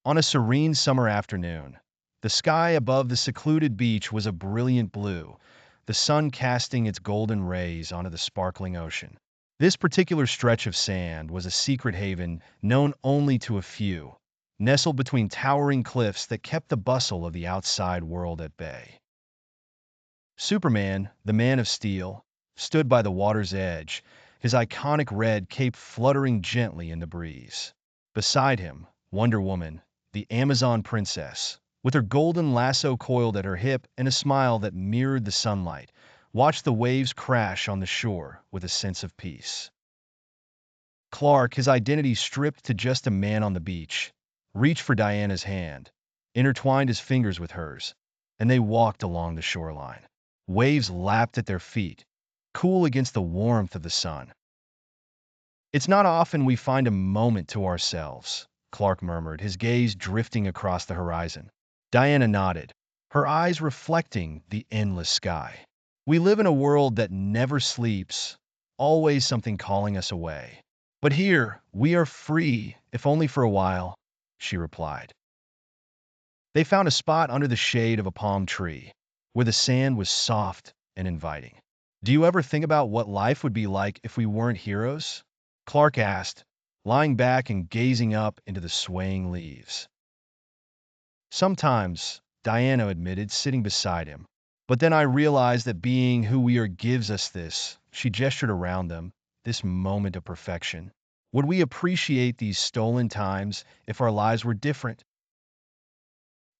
On a serene summer afternoon, the sky above the secluded beach was a brilliant blue, the sun casting its golden rays onto the sparkling ocean. This particular stretch of sand was a secret haven known only to a few, nestled between towering cliffs that kept the bustle of the outside world at bay. Superman, the Man of Steel, stood by the water's edge, his iconic red cape fluttering gently in the breeze. Beside him, Wonder Woman, the Amazon princess, with her golden lasso coiled at her hip and a smile that mirrored the sunlight, watched the waves crash on the shore with a sense of peace. Clark, his identity stripped to just a man on the beach, reached for Diana's hand, intertwined his fingers with hers, and they walked along the shoreline. Waves lapped at their feet, cool against the warmth of the sun. "It's not often we find a moment to ourselves," Clark murmured, his gaze drifting across the horizon. Diana nodded, her eyes reflecting the endless sky. "We live in a world that never sleeps, always something calling us away. But here, we are free, if only for a while," she replied. They found a spot under the shade of a palm tree, where the sand was soft and inviting. "Do you ever think about what life would be like if we weren't heroes?" Clark asked, lying back and gazing up into the swaying leaves. "Sometimes," Diana admitted, sitting beside him. "But then I realize that being who we are gives us this," she gestured around them, "this moment of perfection. Would we appreciate these stolen times if our lives were different?"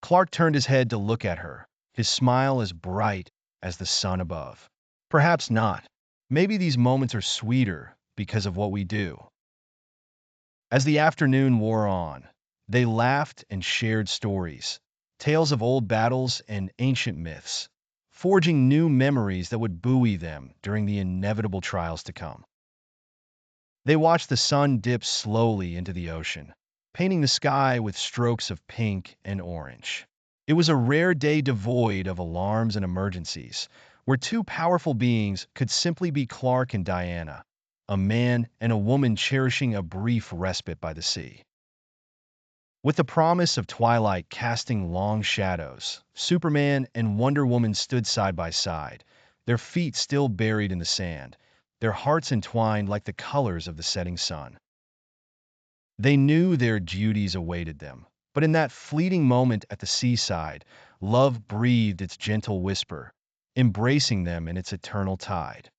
Clark turned his head to look at her, his smile as bright as the sun above. "Perhaps not. Maybe these moments are sweeter because of what we do." As the afternoon wore on, they laughed and shared stories, tales of old battles and ancient myths, forging new memories that would buoy them during the inevitable trials to come. They watched the sun dip slowly into the ocean, painting the sky with strokes of pink and orange. It was a rare day devoid of alarms and emergencies, where two powerful beings could simply be Clark and Diana, a man and a woman cherishing a brief respite by the sea. With the promise of twilight casting long shadows, Superman and Wonder Woman stood side by side, their feet still buried in the sand, their hearts entwined like the colors of the setting sun. They knew their duties awaited them, but in that fleeting moment at the seaside, love breathed its gentle whisper, embracing them in its eternal tide.